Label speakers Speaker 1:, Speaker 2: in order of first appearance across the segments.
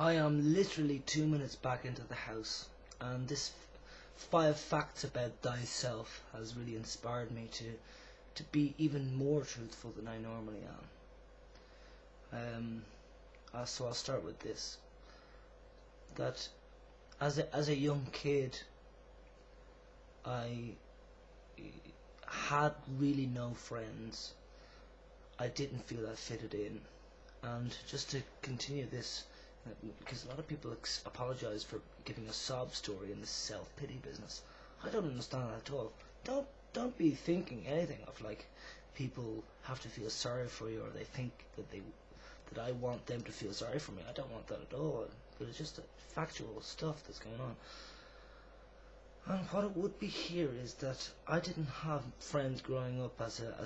Speaker 1: I am literally 2 minutes back into the house, and this 5 facts about thyself has really inspired me to be even more truthful than I normally am. So I'll start with this: that as a young kid, I had really no friends. I didn't feel I fitted in, and just to continue this, because a lot of people apologize for giving a sob story in this self-pity business. I don't understand that at all. Don't be thinking anything of like people have to feel sorry for you, or they think that I want them to feel sorry for me. I don't want that at all. But it's just factual stuff that's going on. And what it would be here is that I didn't have friends growing up as a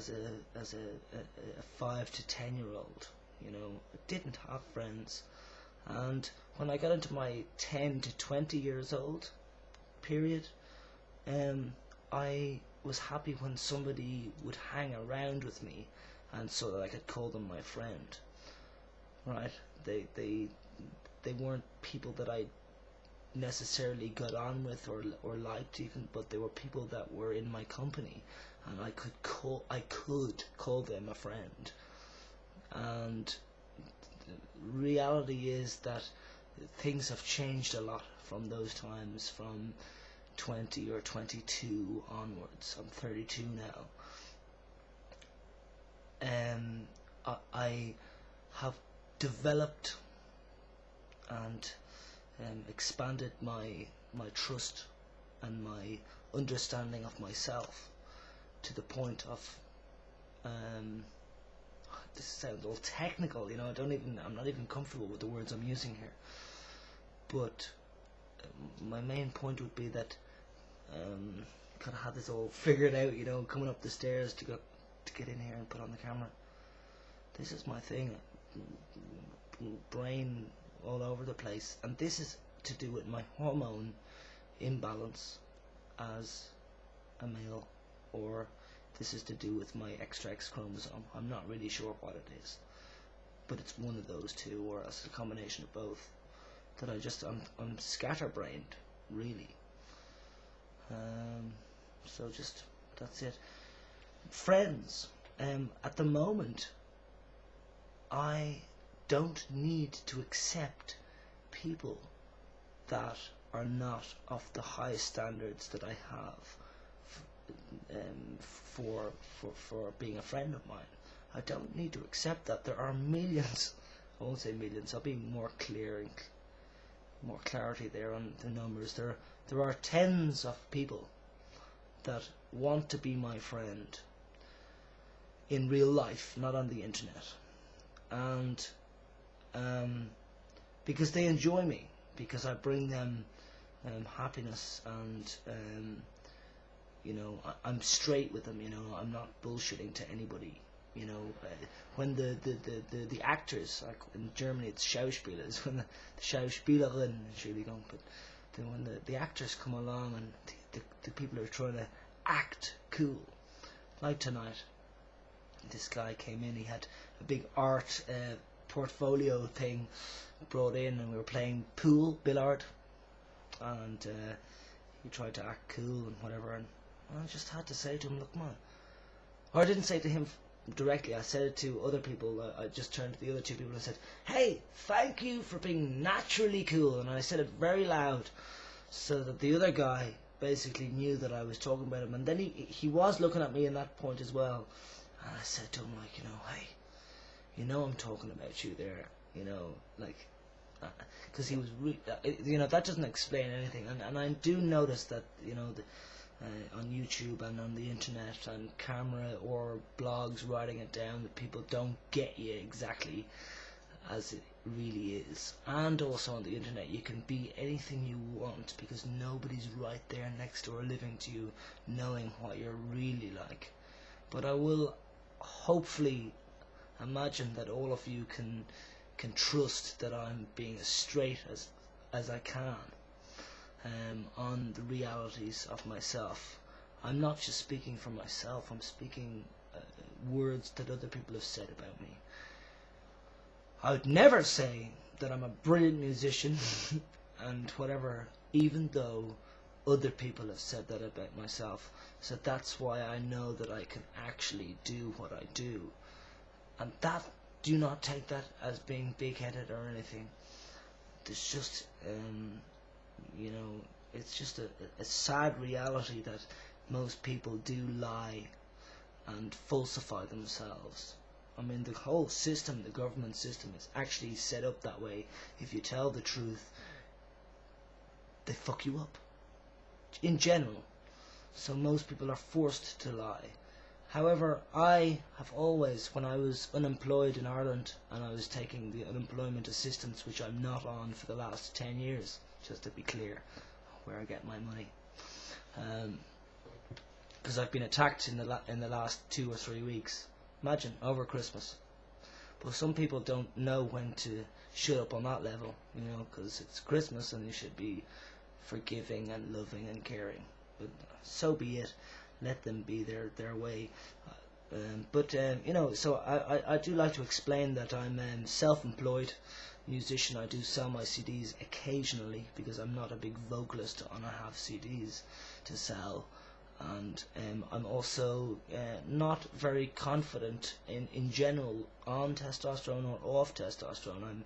Speaker 1: 5 to 10-year-old. I didn't have friends. And when I got into my 10 to 20 years old period, I was happy when somebody would hang around with me, and so that I could call them my friend. Right? They weren't people that I necessarily got on with or liked even, but they were people that were in my company, and I could call them a friend. And reality is that things have changed a lot from those times, from 20 or 22 onwards. I'm 32 now. I have developed and expanded my trust and my understanding of myself to the point of this sounds all technical, I'm not even comfortable with the words I'm using here, but my main point would be that kind of had this all figured out, coming up the stairs to get in here and put on the camera. This is my thing, brain all over the place, and this is to do with my hormone imbalance as a male, or this is to do with my XX chromosome. I'm not really sure what it is, but it's one of those two, or else a combination of both, that I'm scatterbrained, really. So just, that's it. Friends, at the moment, I don't need to accept people that are not of the high standards that I have for being a friend of mine. I don't need to accept that. There are millions, I won't say millions, I'll be more clear and more clarity there on the numbers. There are tens of people that want to be my friend in real life, not on the internet, and because they enjoy me, because I bring them happiness, and I'm straight with them. I'm not bullshitting to anybody. When the actors, like in Germany it's Schauspieler, when the Schauspielerin, Entschuldigung, but when the actors come along and the people are trying to act cool, like tonight, this guy came in, he had a big art portfolio thing brought in, and we were playing pool, billard, and he tried to act cool and whatever, and I just had to say to him, look man, or I didn't say it to him directly, I said it to other people. I just turned to the other two people and said, hey, thank you for being naturally cool, and I said it very loud so that the other guy basically knew that I was talking about him. And then he was looking at me in that point as well, and I said to him, like, hey, I'm talking about you there, like, because he was that doesn't explain anything, and I do notice that on YouTube and on the internet and camera or blogs writing it down, that people don't get you exactly as it really is. And also on the internet you can be anything you want, because nobody's right there next door living to you knowing what you're really like. But I will hopefully imagine that all of you can trust that I'm being as straight as I can on the realities of myself. I'm not just speaking for myself, I'm speaking words that other people have said about me. I would never say that I'm a brilliant musician and whatever, even though other people have said that about myself. So that's why I know that I can actually do what I do. And that, do not take that as being big-headed or anything. There's just, you know, it's just a sad reality that most people do lie and falsify themselves. I mean, the whole system, the government system, is actually set up that way. If you tell the truth, they fuck you up, in general. So most people are forced to lie. However, I have always, when I was unemployed in Ireland and I was taking the unemployment assistance, which I'm not on for the last 10 years, just to be clear where I get my money, because I've been attacked in the last 2 or 3 weeks. Imagine, over Christmas. But some people don't know when to shut up on that level, you know, because it's Christmas and you should be forgiving and loving and caring. But so be it. Let them be their way. You know, so I do like to explain that I'm self-employed musician. I do sell my CDs occasionally because I'm not a big vocalist and I have CDs to sell. And I'm also not very confident in general on testosterone or off testosterone.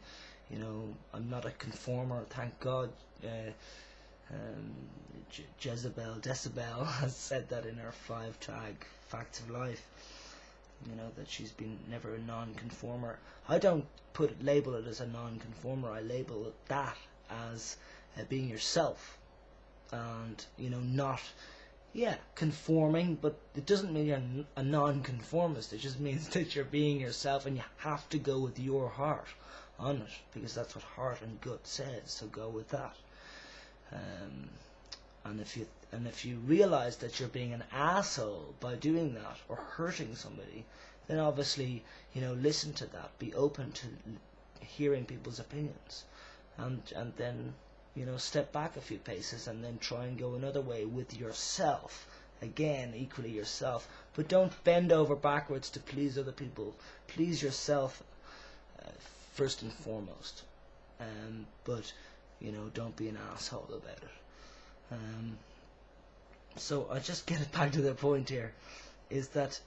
Speaker 1: I'm not a conformer, thank God. Decibel has said that in her 5-tag Facts of Life, you know, that she's been never a non-conformer. I don't label it as a non-conformer. I label that as being yourself, and, you know, not conforming, but it doesn't mean you're a non-conformist. It just means that you're being yourself, and you have to go with your heart on it, because that's what heart and gut says. So go with that. And if you realize that you're being an asshole by doing that or hurting somebody, then obviously, you know, listen to that. Be open to hearing people's opinions, and then, you know, step back a few paces and then try and go another way with yourself. Again, equally yourself. But don't bend over backwards to please other people. Please yourself first and foremost. But, you know, don't be an asshole about it. So I just get it back to the point here, is that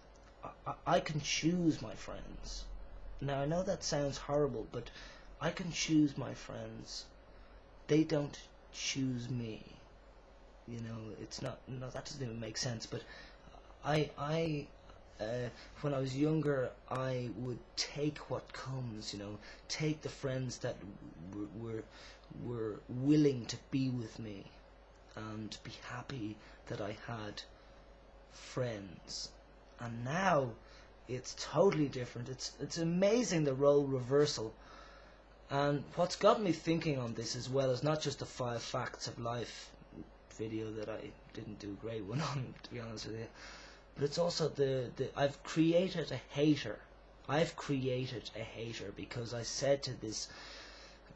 Speaker 1: I can choose my friends. Now, I know that sounds horrible, but I can choose my friends. They don't choose me. You know, it's not, no, that doesn't even make sense. But when I was younger, I would take what comes. You know, take the friends that were willing to be with me, and be happy that I had friends. And now it's totally different. It's amazing, the role reversal. And what's got me thinking on this as well is not just the 5 Facts of Life video that I didn't do a great one on, to be honest with you, but it's also I've created a hater. I've created a hater because I said to this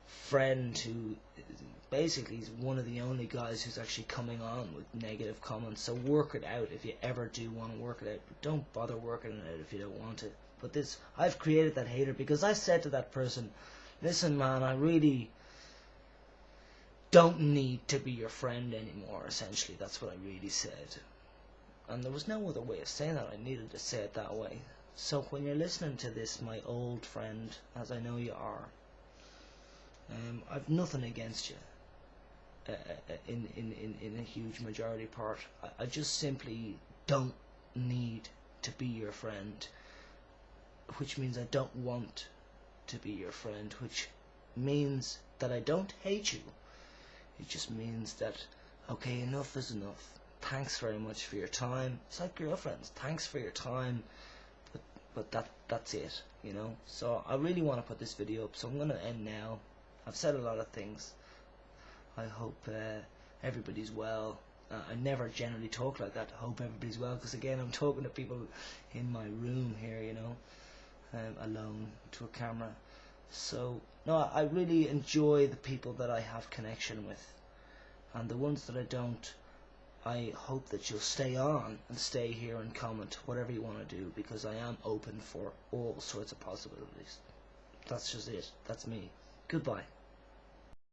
Speaker 1: friend, who basically is one of the only guys who's actually coming on with negative comments, so work it out if you ever do want to work it out. But don't bother working it out if you don't want to. But I've created that hater because I said to that person, listen man, I really don't need to be your friend anymore. Essentially, that's what I really said. And there was no other way of saying that. I needed to say it that way. So when you're listening to this, my old friend, as I know you are, I've nothing against you in a huge majority part. I just simply don't need to be your friend, which means I don't want to be your friend, which means that I don't hate you. It just means that, okay, enough is enough. Thanks very much for your time. It's like girlfriends. Thanks for your time, but that's it, you know. So I really want to put this video up, so I'm going to end now. I've said a lot of things. I hope everybody's well. I never generally talk like that. I hope everybody's well, because again, I'm talking to people in my room here, you know, alone to a camera. So no, I really enjoy the people that I have connection with, and the ones that I don't, I hope that you'll stay on and stay here and comment whatever you want to do, because I am open for all sorts of possibilities. That's just it. That's me. Goodbye.